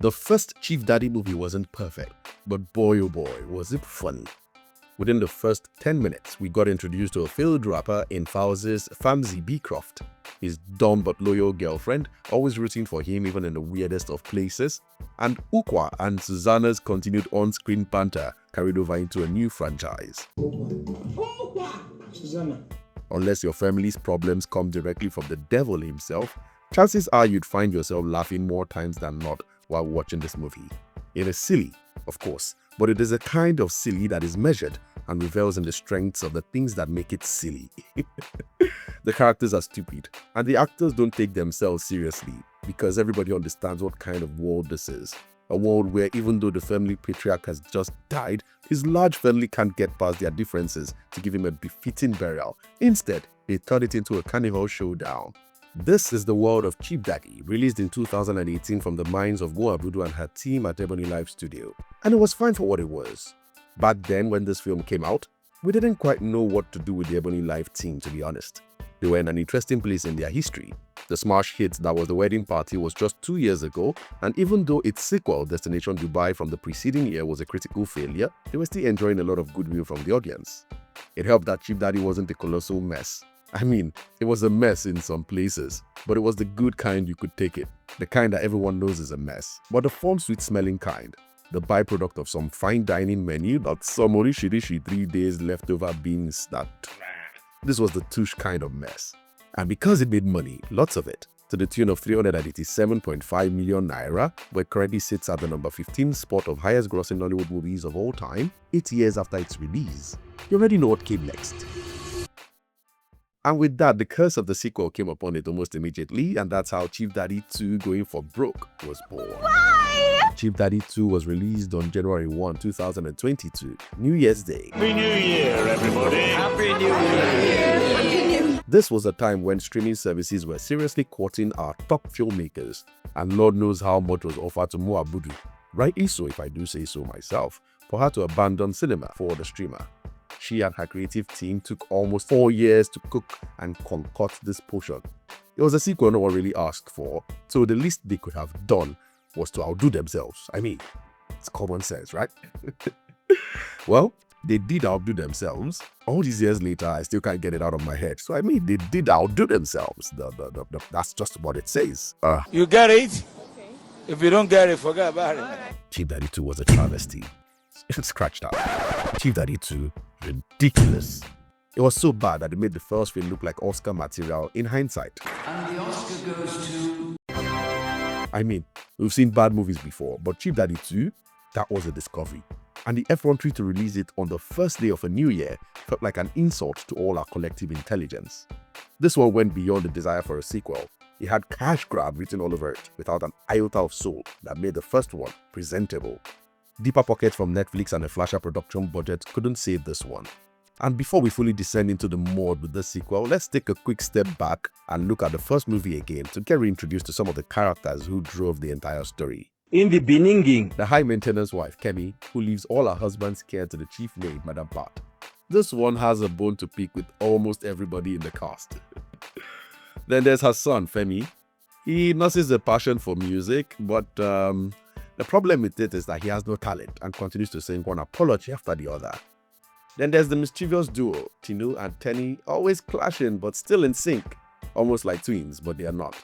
The first Chief Daddy movie wasn't perfect, but boy oh boy, was it fun. Within the first 10 minutes, we got introduced to a failed rapper in Falz's Famzy Beecroft, his dumb but loyal girlfriend, always rooting for him even in the weirdest of places, and Ukwa and Susanna's continued on-screen banter carried over into a new franchise. Susanna. Unless your family's problems come directly from the devil himself, chances are you'd find yourself laughing more times than not while watching this movie. It is silly, of course, but it is a kind of silly that is measured and revels in the strengths of the things that make it silly. The characters are stupid, and the actors don't take themselves seriously because everybody understands what kind of world this is. A world where even though the family patriarch has just died, his large family can't get past their differences to give him a befitting burial. Instead, they turn it into a carnival showdown. This is the world of Chief Daddy, released in 2018 from the minds of Go Abudu and her team at Ebony Live Studio. And it was fine for what it was. Back then, when this film came out, we didn't quite know what to do with the Ebony Live team, to be honest. They were in an interesting place in their history. The smash hit that was The Wedding Party was just 2 years ago, and even though its sequel, Destination Dubai, from the preceding year was a critical failure, they were still enjoying a lot of goodwill from the audience. It helped that Chief Daddy wasn't a colossal mess. I mean, it was a mess in some places, but it was the good kind you could take it. The kind that everyone knows is a mess, but the fun, sweet-smelling kind. The byproduct of some fine dining menu that some orishirishi 3 days leftover beans that... This was the tush kind of mess. And because it made money, lots of it, to the tune of 387.5 million naira, where it currently sits at the number 15 spot of highest grossing Nollywood movies of all time, 8 years after its release. You already know what came next. And with that, the curse of the sequel came upon it almost immediately, and that's how Chief Daddy 2 Going for Broke was born. Why? Chief Daddy 2 was released on January 1, 2022, New Year's Day. Happy New Year, everybody! Happy New Year! This was a time when streaming services were seriously courting our top filmmakers, and Lord knows how much was offered to Mo Abudu, rightly so if I do say so myself, for her to abandon cinema for the streamer. She and her creative team took almost 4 years to cook and concoct this potion. It was a sequel no one really asked for, so the least they could have done was to outdo themselves. I mean, it's common sense, right? Well, they did outdo themselves. All these years later, I still can't get it out of my head. So I mean, they did outdo themselves. That's just what it says. You get it? Okay. If you don't get it, forget about it. Chief Daddy 2 was a travesty. Scratched out. Chief Daddy 2, ridiculous. It was so bad that it made the first film look like Oscar material in hindsight. And the Oscar goes to... I mean, we've seen bad movies before, but Chief Daddy 2, that was a discovery. And the effrontery to release it on the first day of a new year felt like an insult to all our collective intelligence. This one went beyond the desire for a sequel. It had cash grab written all over it, without an iota of soul that made the first one presentable. Deeper pockets from Netflix and a flasher production budget couldn't save this one. And before we fully descend into the mud with this sequel, let's take a quick step back and look at the first movie again to get reintroduced to some of the characters who drove the entire story. In the beginning, the high-maintenance wife, Kemi, who leaves all her husband's care to the chief maid, Madam Pat. This one has a bone to pick with almost everybody in the cast. Then there's her son, Femi. He nurses a passion for music, but the problem with it is that he has no talent and continues to sing one apology after the other. Then there's the mischievous duo, Tinu and Tenny, always clashing but still in sync, almost like twins, but they are not.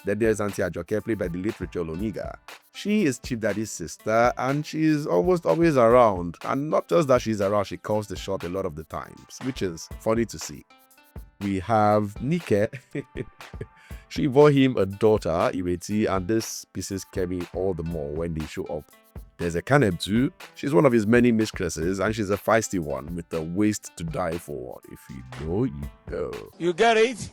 Then there's Auntie Ajoke, played by the late Rachel Oniga. She is Chief Daddy's sister and she's almost always around. And not just that she's around, she calls the shot a lot of the times, which is funny to see. We have Nike. She bore him a daughter, Ireti, and this pisses Kemi all the more when they show up. There's a Caneb too. She's one of his many mistresses and she's a feisty one with a waist to die for. If you know, you know. You get it?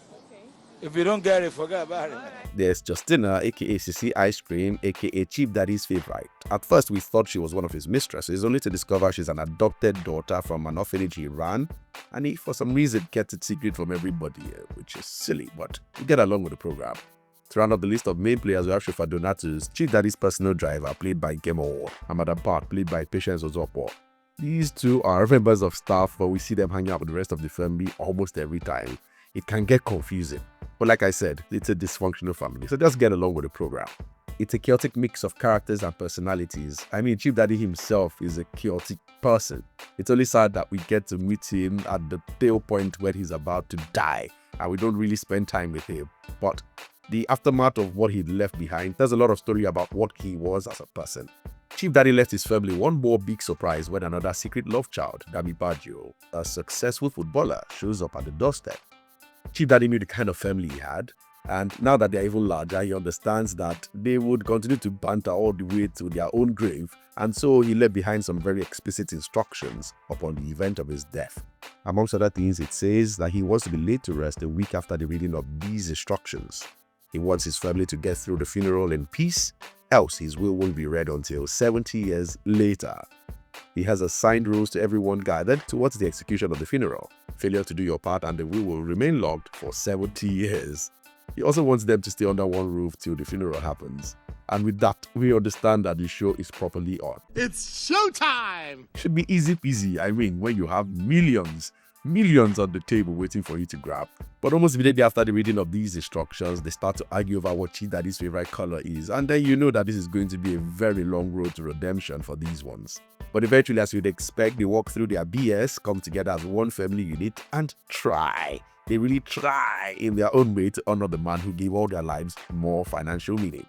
If you don't get it, forget about it. There's Justina, aka Sissy Ice Cream, aka Chief Daddy's favorite. At first, we thought she was one of his mistresses, only to discover she's an adopted daughter from an orphanage he ran, and he, for some reason, kept it secret from everybody, which is silly, but we get along with the program. To round up the list of main players, we have Shofa Donatus, Chief Daddy's personal driver, played by Gemo, and Madam Pat, played by Patience Ozopo. These two are members of staff, but we see them hanging out with the rest of the family almost every time. It can get confusing. But like I said, it's a dysfunctional family, so just get along with the program. It's a chaotic mix of characters and personalities. I mean, Chief Daddy himself is a chaotic person. It's only sad that we get to meet him at the tail point where he's about to die, and we don't really spend time with him. But the aftermath of what he left behind, there's a lot of story about what he was as a person. Chief Daddy left his family one more big surprise when another secret love child, Dami Baggio, a successful footballer, shows up at the doorstep. Chief Daddy knew the kind of family he had, and now that they're even larger, he understands that they would continue to banter all the way to their own grave, and so he left behind some very explicit instructions upon the event of his death. Amongst other things, it says that he wants to be laid to rest a week after the reading of these instructions. He wants his family to get through the funeral in peace, else his will won't be read until 70 years later. He has assigned rules to everyone gathered towards the execution of the funeral. Failure to do your part and the will remain locked for 70 years. He also wants them to stay under one roof till the funeral happens. And with that, we understand that the show is properly on. It's showtime! Should be easy peasy, I mean, when you have millions on the table waiting for you to grab. But almost immediately after the reading of these instructions, they start to argue over what Chief Daddy's favorite color is, and then you know that this is going to be a very long road to redemption for these ones. But eventually, as you'd expect, they walk through their BS, come together as one family unit, and try. They really try in their own way to honor the man who gave all their lives more financial meaning.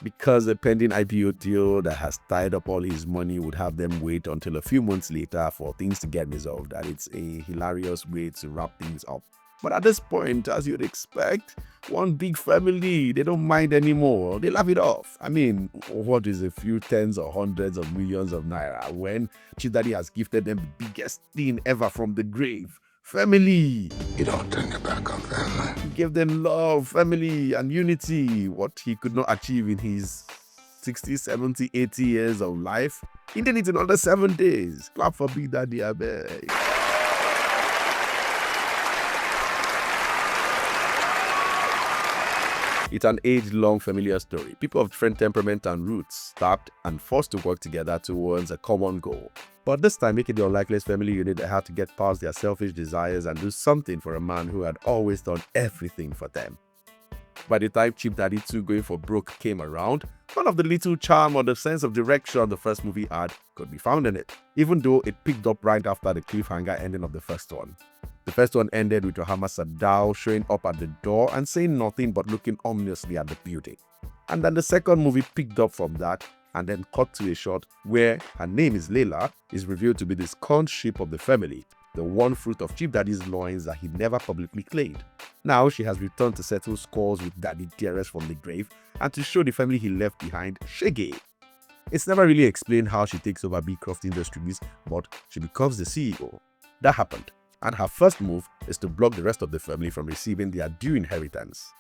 Because the pending IPO deal that has tied up all his money would have them wait until a few months later for things to get resolved, and it's a hilarious way to wrap things up. But at this point, as you'd expect, one big family, they don't mind anymore. They laugh it off. I mean, what is a few tens or hundreds of millions of naira when Chief Daddy has gifted them the biggest thing ever from the grave? Family. You don't turn your back on family. He gave them love, family, and unity. What he could not achieve in his 60, 70, 80 years of life, he did it in under 7 days. Clap for Big Daddy, I beg. It's an age-long familiar story. People of different temperament and roots, stabbed and forced to work together towards a common goal. But this time, making the unlikeliest family unit that had to get past their selfish desires and do something for a man who had always done everything for them. By the time Chief Daddy 2 Going for Broke came around, none of the little charm or the sense of direction the first movie had could be found in it, even though it picked up right after the cliffhanger ending of the first one. The first one ended with Rahama Sadau showing up at the door and saying nothing but looking ominously at the building. And then the second movie picked up from that and then cut to a shot where her name is Layla is revealed to be the scorned sheep of the family, the one fruit of Chief Daddy's loins that he never publicly claimed. Now she has returned to settle scores with Daddy Dearest from the grave and to show the family he left behind shaggy. It's never really explained how she takes over Beecroft Industries, but she becomes the CEO. That happened, and her first move is to block the rest of the family from receiving their due inheritance.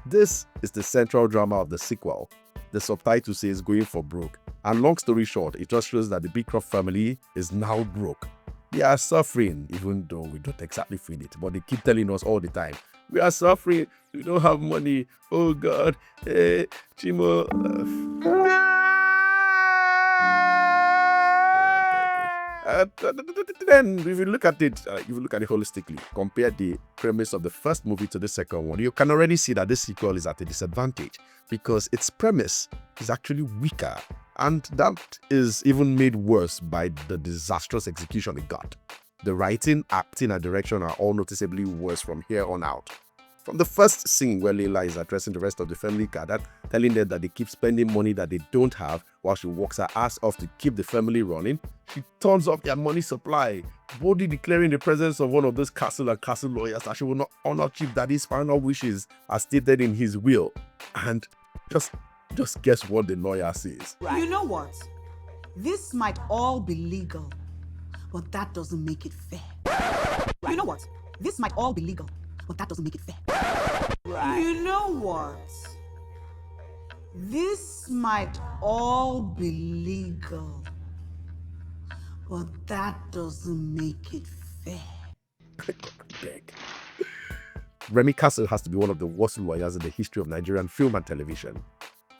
This is the central drama of the sequel. The subtitle says Going for Broke, and long story short, it just shows that the Beecroft family is now broke. They are suffering, even though we don't exactly feel it, but they keep telling us all the time, we are suffering, we don't have money, oh God, hey, Chimo. Then, if you look at it, holistically, compare the premise of the first movie to the second one, you can already see that this sequel is at a disadvantage because its premise is actually weaker, and that is even made worse by the disastrous execution it got. The writing, acting, and direction are all noticeably worse from here on out. From the first scene where Layla is addressing the rest of the family gathered, telling them that they keep spending money that they don't have while she works her ass off to keep the family running, she turns off their money supply, boldly declaring the presence of one of those castle and castle lawyers that she will not honor Chief Daddy's final wishes as stated in his will. And just guess what the lawyer says. You know what? This might all be legal, but that doesn't make it fair. You know what? This might all be legal, but that doesn't make it fair. You know what? This might all be legal, but that doesn't make it fair. Remy Castle has to be one of the worst lawyers in the history of Nigerian film and television.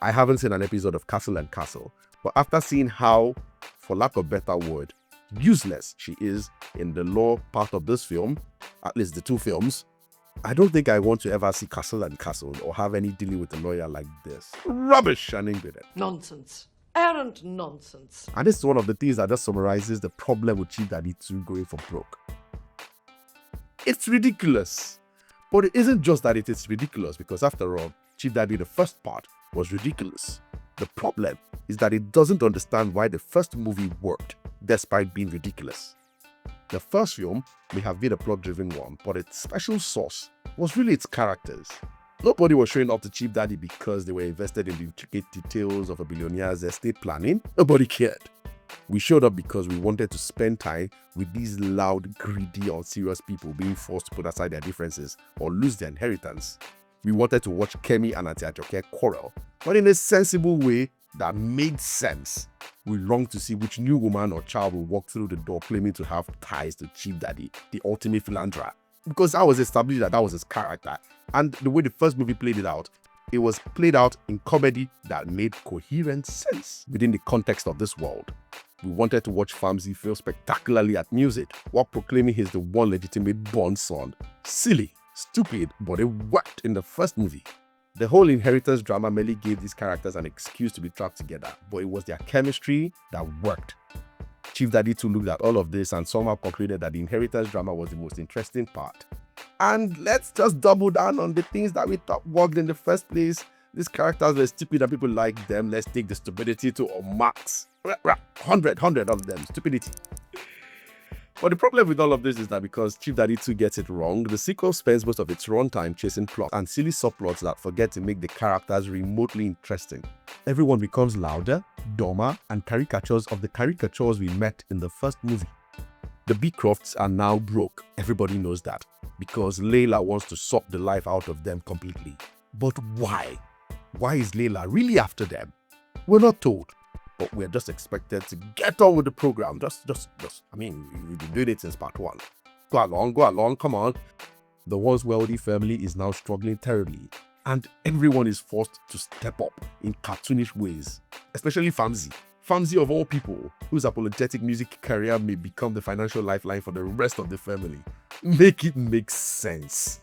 I haven't seen an episode of Castle and Castle, but after seeing how, for lack of a better word, useless she is in the law part of this film, at least the two films, I don't think I want to ever see Castle and Castle or have any dealing with a lawyer like this. Rubbish and ingredient. Nonsense. Errant nonsense. And this is one of the things that just summarizes the problem with Chief Daddy 2 going for broke. It's ridiculous. But it isn't just that it is ridiculous, because after all, Chief Daddy, the first part, was ridiculous. The problem is that it doesn't understand why the first movie worked, despite being ridiculous. The first film may have been a plot-driven one, but its special sauce was really its characters. Nobody was showing up to Chief Daddy because they were invested in the intricate details of a billionaire's estate planning. Nobody cared. We showed up because we wanted to spend time with these loud, greedy, unserious people being forced to put aside their differences or lose their inheritance. We wanted to watch Kemi and Auntie Ajoke quarrel, but in a sensible way that made sense. We longed to see which new woman or child will walk through the door claiming to have ties to Chief Daddy, the ultimate philanderer, because that was established that was his character. And the way the first movie played it was played out in comedy that made coherent sense within the context of this world. We wanted to watch Famzi fail spectacularly at music while proclaiming he's the one legitimate born son. Silly, stupid, but it worked in the first movie. The whole inheritance drama merely gave these characters an excuse to be trapped together, but it was their chemistry that worked. Chief Daddy 2 looked at all of this and somehow concluded that the inheritance drama was the most interesting part. And let's just double down on the things that we thought worked in the first place. These characters were stupid and people liked them. Let's take the stupidity to a max. 100 of them. Stupidity. But the problem with all of this is that because Chief Daddy 2 gets it wrong, the sequel spends most of its runtime chasing plot and silly subplots that forget to make the characters remotely interesting. Everyone becomes louder, dumber, and caricatures of the caricatures we met in the first movie. The Beecrofts are now broke. Everybody knows that, because Layla wants to suck the life out of them completely. But why? Why is Layla really after them? We're not told. But we're just expected to get on with the program. I mean, we've been doing it since part 1. Go along, come on. The once wealthy family is now struggling terribly, and everyone is forced to step up in cartoonish ways, especially Famzi. Famzi, of all people, whose apologetic music career may become the financial lifeline for the rest of the family. Make it make sense.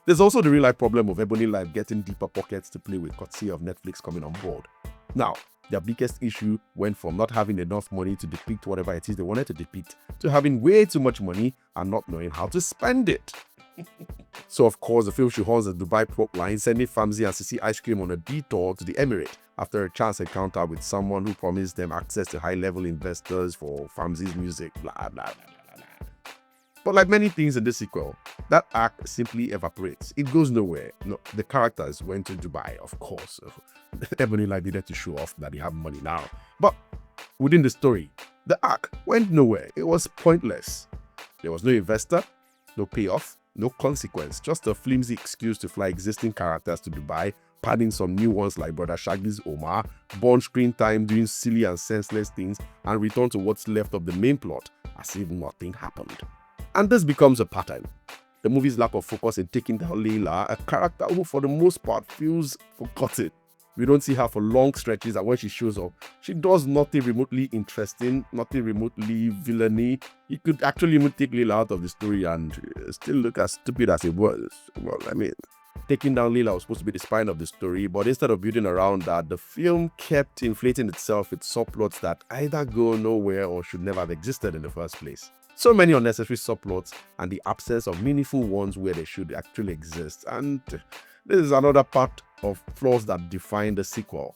There's also the real-life problem of Ebony Life getting deeper pockets to play with, courtesy of Netflix coming on board. Now, their biggest issue went from not having enough money to depict whatever it is they wanted to depict, to having way too much money and not knowing how to spend it. So of course, the film shoehorns the Dubai prop line, sending Famzi and Sisi Ice Cream on a detour to the Emirate after a chance encounter with someone who promised them access to high-level investors for Famzi's music, blah, blah, blah, blah, blah. But like many things in this sequel, that arc simply evaporates. It goes nowhere. No, the characters went to Dubai, of course. Ebony Light needed to show off that they have money now. But within the story, the arc went nowhere. It was pointless. There was no investor, no payoff, no consequence. Just a flimsy excuse to fly existing characters to Dubai, padding some new ones like Brother Shaggy's Omar, burn screen time doing silly and senseless things, and return to what's left of the main plot as if nothing happened. And this becomes a pattern. The movie's lack of focus in taking down Layla, a character who for the most part feels forgotten. We don't see her for long stretches, and when she shows up, she does nothing remotely interesting, nothing remotely villainy. You could actually even take Layla out of the story and still look as stupid as it was. Well, I mean, taking down Layla was supposed to be the spine of the story, but instead of building around that, the film kept inflating itself with subplots that either go nowhere or should never have existed in the first place. So many unnecessary subplots and the absence of meaningful ones where they should actually exist. And this is another part of flaws that define the sequel.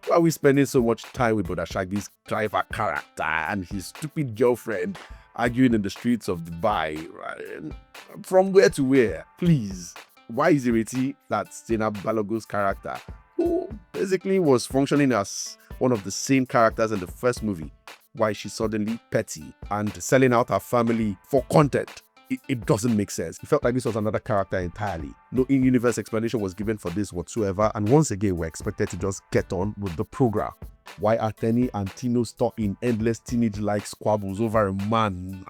Why are we spending so much time with Brother Shaggy's driver character and his stupid girlfriend arguing in the streets of Dubai? Right? From where to where? Please. Why is it that Zainab Balogun's character, who basically was functioning as one of the same characters in the first movie, why she's suddenly petty and selling out her family for content? It doesn't make sense. It felt like this was another character entirely. No in-universe explanation was given for this whatsoever, and once again we're expected to just get on with the program. Why are Tenny and Tino stuck in endless teenage-like squabbles over a man?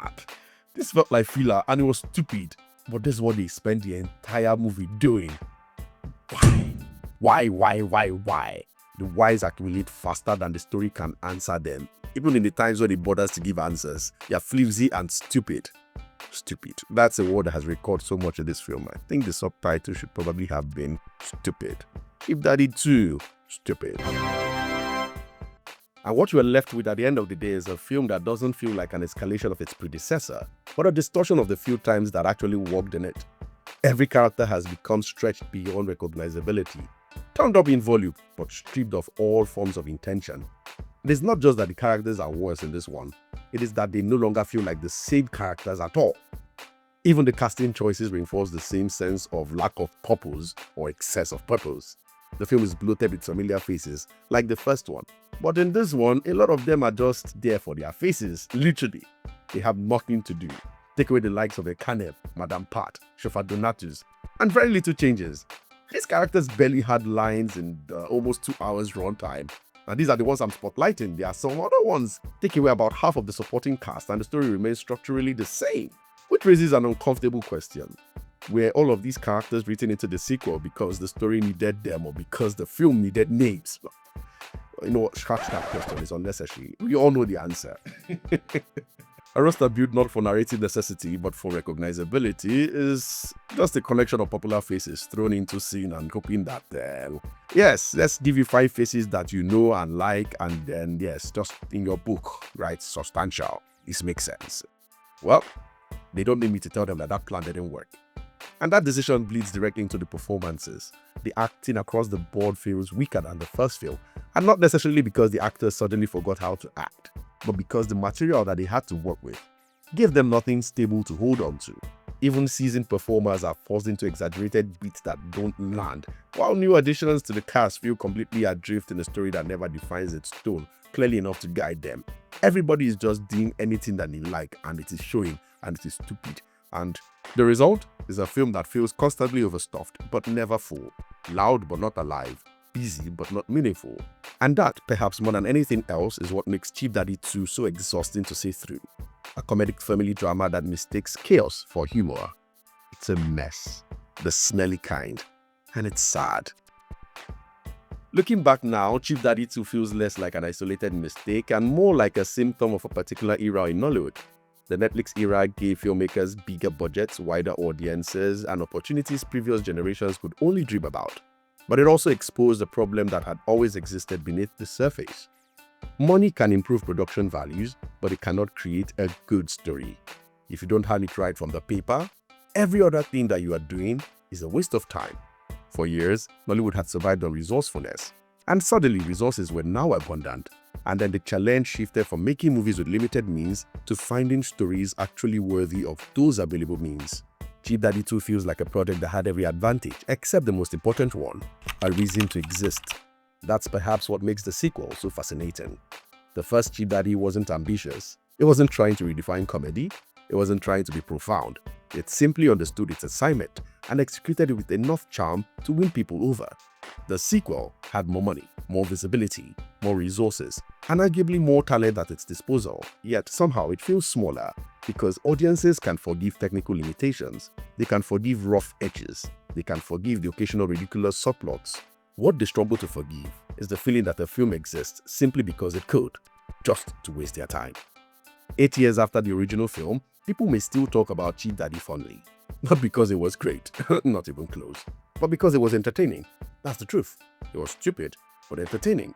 This felt like filler and it was stupid, but this is what they spent the entire movie doing. Why? The whys accumulate faster than the story can answer them. Even in the times when it bothers to give answers, they are flimsy and stupid. Stupid. That's a word that has recorded so much of this film. I think the subtitle should probably have been stupid. Chief Daddy 2, stupid. And what we're left with at the end of the day is a film that doesn't feel like an escalation of its predecessor, but a distortion of the few times that actually worked in it. Every character has become stretched beyond recognizability, turned up in volume, but stripped of all forms of intention. It is not just that the characters are worse in this one, it is that they no longer feel like the same characters at all. Even the casting choices reinforce the same sense of lack of purpose or excess of purpose. The film is bloated with familiar faces, like the first one. But in this one, a lot of them are just there for their faces, literally. They have nothing to do. Take away the likes of Ekanem, Madame Pat, Shofa Donatus, and very little changes. These characters barely had lines in almost 2 hours runtime. And these are the ones I'm spotlighting. There are some other ones. Take away about half of the supporting cast and the story remains structurally the same. Which raises an uncomfortable question. Were all of these characters written into the sequel because the story needed them or because the film needed names? You know what, scratch that question, is unnecessary. We all know the answer. A roster built not for narrative necessity but for recognizability is just a collection of popular faces thrown into scene and hoping that, yes, let's give you 5 faces that you know and like, and then, yes, just in your book, right, substantial. This makes sense. Well, they don't need me to tell them that that plan didn't work. And that decision bleeds directly into the performances. The acting across the board feels weaker than the first film, and not necessarily because the actors suddenly forgot how to act, but because the material that they had to work with gave them nothing stable to hold on to. Even seasoned performers are forced into exaggerated beats that don't land, while new additions to the cast feel completely adrift in a story that never defines its tone clearly enough to guide them. Everybody is just doing anything that they like, and it is showing, and it is stupid. And the result is a film that feels constantly overstuffed but never full, loud but not alive, busy but not meaningful. And that, perhaps more than anything else, is what makes Chief Daddy 2 so exhausting to see through. A comedic family drama that mistakes chaos for humor. It's a mess, the smelly kind, and it's sad. Looking back now, Chief Daddy 2 feels less like an isolated mistake and more like a symptom of a particular era in Nollywood. The Netflix era gave filmmakers bigger budgets, wider audiences, and opportunities previous generations could only dream about. But it also exposed a problem that had always existed beneath the surface. Money can improve production values, but it cannot create a good story. If you don't have it right from the paper, every other thing that you are doing is a waste of time. For years, Nollywood had survived on resourcefulness, and suddenly resources were now abundant. And then the challenge shifted from making movies with limited means to finding stories actually worthy of those available means. Chief Daddy 2 feels like a project that had every advantage, except the most important one, a reason to exist. That's perhaps what makes the sequel so fascinating. The first Chief Daddy wasn't ambitious. It wasn't trying to redefine comedy. It wasn't trying to be profound. It simply understood its assignment and executed it with enough charm to win people over. The sequel had more money, more visibility, more resources, and arguably more talent at its disposal, yet somehow it feels smaller because audiences can forgive technical limitations, they can forgive rough edges, they can forgive the occasional ridiculous subplots. What they struggle to forgive is the feeling that the film exists simply because it could, just to waste their time. 8 years after the original film, people may still talk about Chief Daddy fondly. Not because it was great, not even close, but because it was entertaining. That's the truth. It was stupid, but entertaining.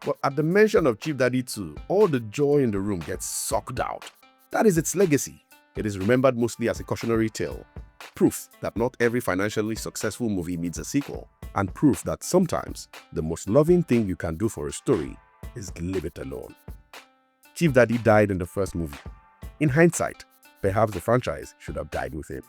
But at the mention of Chief Daddy 2, all the joy in the room gets sucked out. That is its legacy. It is remembered mostly as a cautionary tale. Proof that not every financially successful movie needs a sequel. And proof that sometimes the most loving thing you can do for a story is leave it alone. Chief Daddy died in the first movie. In hindsight, perhaps the franchise should have died with him.